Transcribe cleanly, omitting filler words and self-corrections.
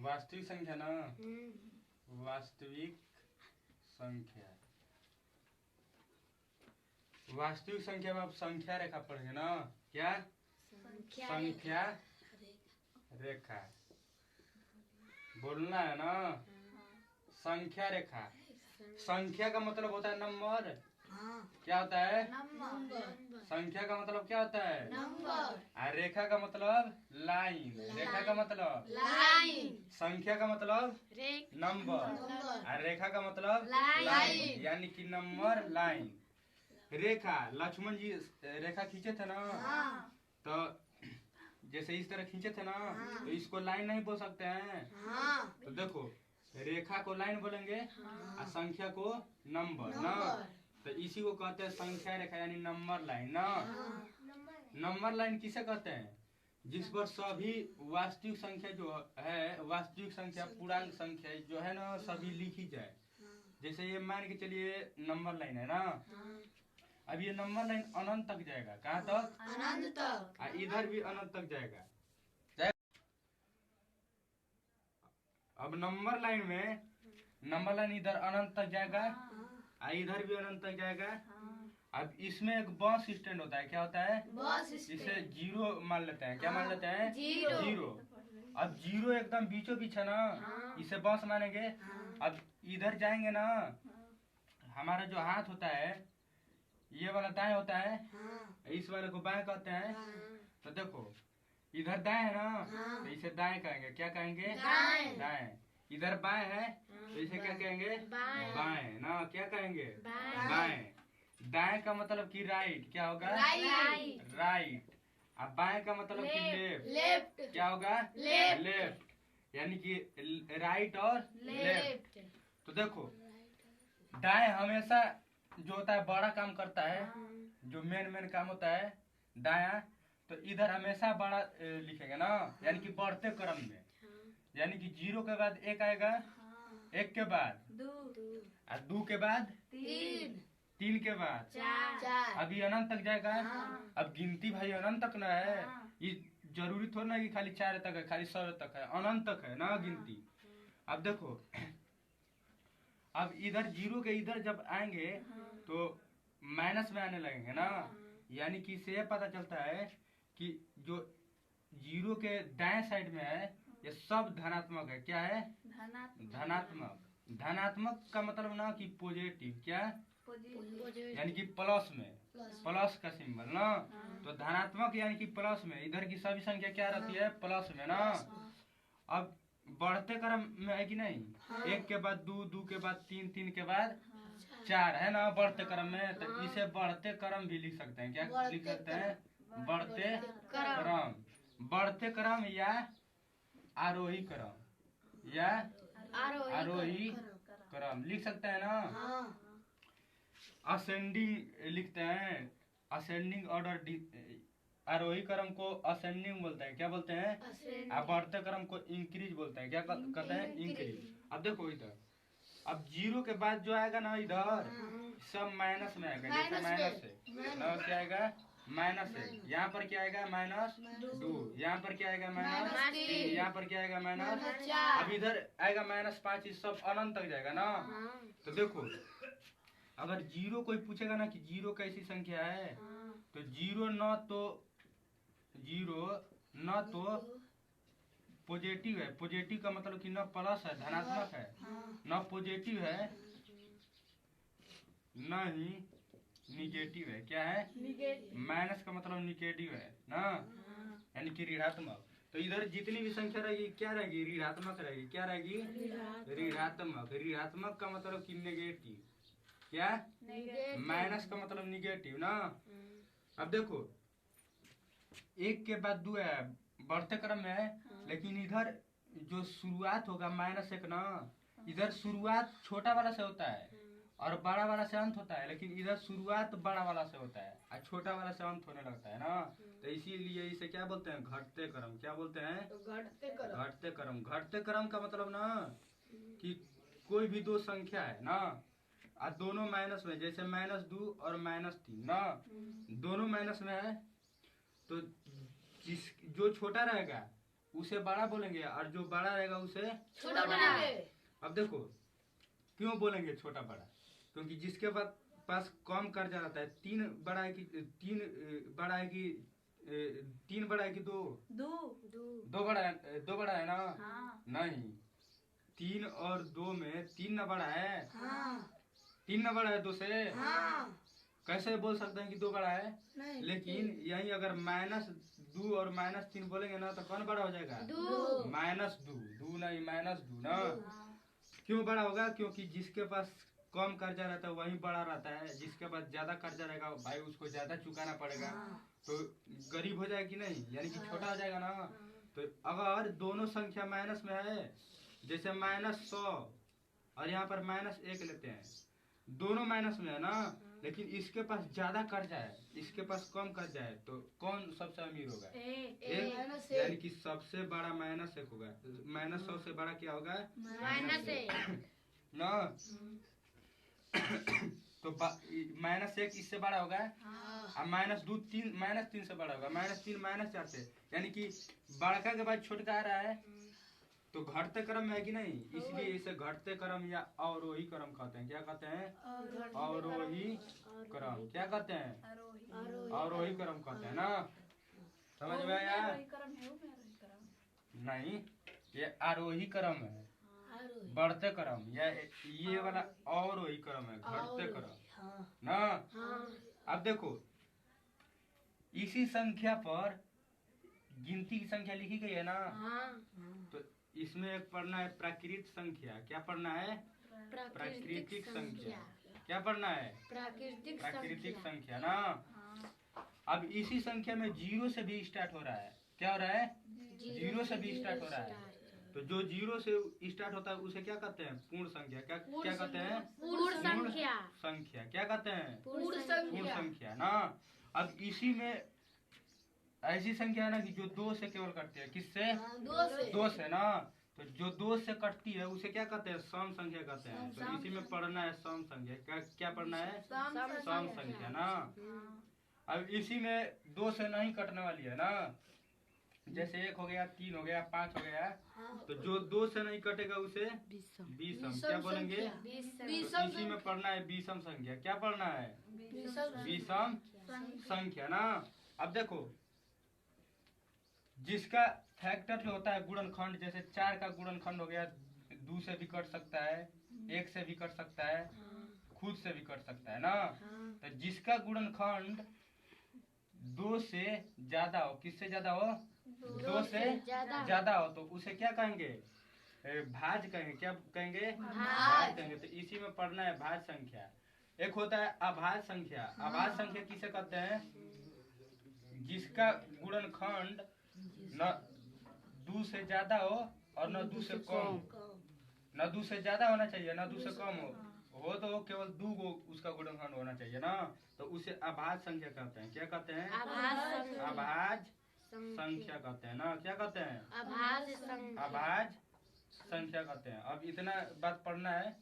वास्तविक संख्या ना, वास्तविक संख्या। वास्तविक संख्या में आप संख्या रेखा पढ़ेंगे ना, क्या संख्या रेखा बोलना है ना। संख्या रेखा, संख्या का मतलब होता है नंबर। क्या होता है नंबर। संख्या का मतलब क्या होता है नंबर। और रेखा का मतलब लाइन। रेखा का मतलब लाइन। संख्या का मतलब नंबर और रेखा का मतलब लाइन, यानी कि नंबर लाइन। रेखा लक्ष्मण जी रेखा खींचे थे ना, तो जैसे इस तरह खींचे थे ना, तो इसको लाइन नहीं बोल सकते हैं। तो देखो रेखा को लाइन बोलेंगे और संख्या को नंबर ना, तो इसी को कहते हैं संख्या रेखा यानी नंबर लाइन ना। नंबर लाइन किसे कहते हैं? जिस पर सभी वास्तविक संख्या जो है, वास्तविक संख्या पूर्णांक संख्या जो है ना, सभी लिखी जाए। जैसे ये मान के चलिए नंबर लाइन है ना, अब ये नंबर लाइन अनंत तक जाएगा। कहाँ तक? अनंत तक। इधर भी अनंत तक जाएगा। अब नंबर लाइन में नंबर लाइन इधर अनंत तक जाएगा, इधर भी अनंत तक जाएगा। अब इसमें एक बस स्टैंड होता है। क्या होता है? बस इसे जीरो मान लेते हैं। क्या मान लेते हैं? जीरो। अब जीरो एकदम बीचों बीच है ना, इसे बस मानेंगे। अब इधर जाएंगे ना, हमारा जो हाथ होता है ये वाला दाएं होता है, इस वाले को बाएं कहते हैं। तो देखो इधर दाएं है ना, तो इसे दाएं कहेंगे। क्या कहेंगे? दाएं। इधर बाएं है, तो इसे क्या कहेंगे? बाएं ना। क्या कहेंगे? बाएं। दाएं का मतलब कि राइट। क्या होगा? राइट। अब बाएं का मतलब कि लेफ्ट। क्या होगा? लेफ्ट। यानी कि राइट और लेफ्ट। तो देखो दाएं हमेशा जो होता है बड़ा काम करता है, जो मेन काम होता है दायां। तो इधर हमेशा बड़ा लिखेंगे ना, यानी कि बढ़ते क्रम में। यानी कि जीरो के बाद एक आएगा, एक के बाद दो के बाद तीन के बाद चार। अभी अनंत तक जाएगा। अब गिनती भाई अनंत तक ना है, ये जरूरी थोड़ा ना कि खाली 4 तक है, खाली 100 तक है, अनंत तक है ना गिनती। अब देखो अब इधर जीरो के इधर जब आएंगे तो माइनस में आने लगेंगे ना, यानी कि इससे पता चलता है कि जो जीरो के दाएं साइड में है ये सब धनात्मक है। क्या है? धनात्मक। धनात्मक का मतलब ना कि पॉजिटिव। क्या? यानी कि प्लस में, प्लस का सिंबल ना। तो धनात्मक यानी कि प्लस में, इधर की सभी संख्या क्या रहती है? प्लस में ना। अब बढ़ते क्रम में है कि नहीं? एक के बाद दो, दो के बाद तीन, तीन के बाद चार है ना बढ़ते क्रम में। तो इसे बढ़ते क्रम भी लिख सकते हैं। क्या लिख सकते हैं? बढ़ते क्रम। बढ़ते क्रम या आरोही क्रम, या आरोही क्रम लिख सकते हैं ना। असेंडिंग लिखते हैं, असेंडिंग ऑर्डर। आरोही क्रम को असेंडिंग बोलते हैं। क्या बोलते हैं? अब बढ़ते क्रम को इंक्रीज बोलते हैं। क्या कहते हैं? इंक्रीज। अब देखो इधर, अब जीरो के बाद जो आएगा ना इधर सब माइनस में आएगा। जैसे माइनस है, क्या आएगा? माइनस है। यहाँ पर क्या आएगा? -2। यहाँ पर क्या आएगा? -3। यहाँ पर क्या आएगा? -4। अब इधर आएगा -5। इस सब अनंत तक जाएगा ना। तो देखो अगर जीरो कोई पूछेगा ना कि जीरो कैसी संख्या है, तो जीरो न तो पॉजिटिव है। पॉजिटिव का मतलब कि न प्लस है, धनात्मक है, न पॉजिटिव है, न ही निगेटिव है। क्या है? माइनस का मतलब निगेटिव है ना, यानी कि ऋणात्मक। तो इधर जितनी भी संख्या रहेगी क्या रहेगी? ऋणात्मक रहेगी। क्या रहेगी? ऋणात्मक। ऋणात्मक का मतलब कि नेगेटिव। क्या? माइनस का मतलब निगेटिव ना। अब देखो एक के बाद दो है, बढ़ते क्रम में है, लेकिन इधर जो शुरुआत होगा -1 ना, इधर शुरुआत छोटा वाला से होता है और बड़ा वाला से अंत होता है, लेकिन इधर शुरुआत बड़ा वाला से होता है और छोटा वाला से अंत होने लगता है ना। तो इसीलिए इसे क्या बोलते हैं? घटते क्रम। क्या बोलते हैं? घटते क्रम। घटते क्रम का मतलब ना कि कोई भी दो संख्या है ना और दोनों माइनस में, जैसे -2 और -3 ना, दोनों माइनस में है, तो जो छोटा रहेगा उसे बड़ा बोलेंगे और जो बड़ा रहेगा उसे छोटा बनाएंगे। अब देखो क्यों बोलेंगे छोटा बड़ा, क्योंकि जिसके पास कम कर्जा रहता है, तीन बड़ा है कि बड़ा है कि तीन बड़ा है कि दो दो बड़ा है ना। नहीं, 3 और 2 में 3 न बड़ा है। 3 न बड़ा है 2 से। कैसे बोल सकते हैं कि 2 बड़ा है? लेकिन यही अगर -2 और -3 बोलेंगे ना तो कौन बड़ा हो जाएगा? -2 2 नहीं -2 ना। क्यों बड़ा होगा? क्योंकि जिसके पास कम कर्जा रहता है वही बड़ा रहता है, जिसके पास ज्यादा कर्जा रहेगा भाई उसको ज्यादा चुकाना पड़ेगा, तो गरीब हो जाएगा कि नहीं, यानी कि छोटा हो जाएगा ना। तो अगर दोनों संख्या माइनस में है, जैसे -100 और यहाँ पर -1 लेते हैं, दोनों माइनस में है ना, लेकिन इसके पास ज्यादा कर्जा है, इसके पास कम कर्जा है, तो कौन सबसे अमीर होगा? एक, यानी कि सबसे बड़ा -1 होगा। -100 से बड़ा क्या होगा? -1 ना। तो -1 इससे बड़ा होगा और -2 3 से बड़ा होगा। -3 -4 से, यानी कि बड़का के बाद छोटका आ रहा है तो घटते क्रम में है कि नहीं, इसलिए इसे घटते क्रम या अवरोही क्रम कहते हैं। क्या कहते हैं? अवरोही क्रम। क्या कहते हैं? अवरोही क्रम कहते हैं ना। समझ में आया? नहीं, ये आरोही क्रम है, बढ़ते क्रम, या ये वाला अवरोही क्रम है, घटते क्रम ना। अब देखो इसी संख्या पर गिनती की संख्या लिखी गई है ना, तो इसमें एक पढ़ना है प्राकृतिक संख्या। क्या पढ़ना है? प्राकृतिक संख्या। क्या पढ़ना है? प्राकृतिक संख्या ना। अब इसी संख्या में 0 से भी स्टार्ट हो रहा है। क्या हो रहा है? 0 से भी स्टार्ट हो रहा है। तो जो 0 से स्टार्ट होता है उसे क्या कहते हैं? पूर्ण संख्या। क्या कहते हैं? पूर्ण संख्या। क्या कहते हैं? पूर्ण संख्या ना। अब इसी में ऐसी संख्या है ना कि जो 2 से केवल कटती है। किससे? 2 से ना। तो जो 2 से कटती है उसे क्या कहते हैं? सम संख्या कहते हैं। तो इसी में पढ़ना है सम संख्या। क्या पढ़ना है? सम संख्या ना। अब इसी में 2 से नहीं कटने वाली है ना, जैसे 1 हो गया, 3 हो गया, 5 हो गया, तो जो 2 से नहीं कटेगा उसे विषम। क्या बोलेंगे? तो इसी में पढ़ना है विषम संख्या। क्या पढ़ना है? विषम संख्या ना। अब देखो जिसका फैक्टर जो होता है गुणनखंड, जैसे 4 का गुणनखंड हो गया, 2 से भी कट सकता है, 1 से भी कट सकता है, खुद से भी कट सकता है ना। तो जिसका गुणनखंड 2 से ज्यादा हो, किससे ज्यादा हो? 2 से ज्यादा हो, तो उसे क्या कहेंगे? भाज कहेंगे। क्या कहेंगे? भाज कहेंगे। तो इसी में पढ़ना है भाज संख्या। एक होता है अभाज्य संख्या। अभाज्य संख्या किसे कहते हैं? जिसका गुणनखंड न 2 से ज्यादा हो और न 2 से कम। न 2 से ज्यादा होना चाहिए, न 2 से कम हो तो केवल 2 गो उसका गुणनखंड होना चाहिए ना। तो उसे अभाज्य संख्या कहते हैं। क्या कहते हैं? अभाज्य संख्या कहते हैं ना। क्या कहते हैं? अभाज्य संख्या कहते हैं। अब इतना बात पढ़ना है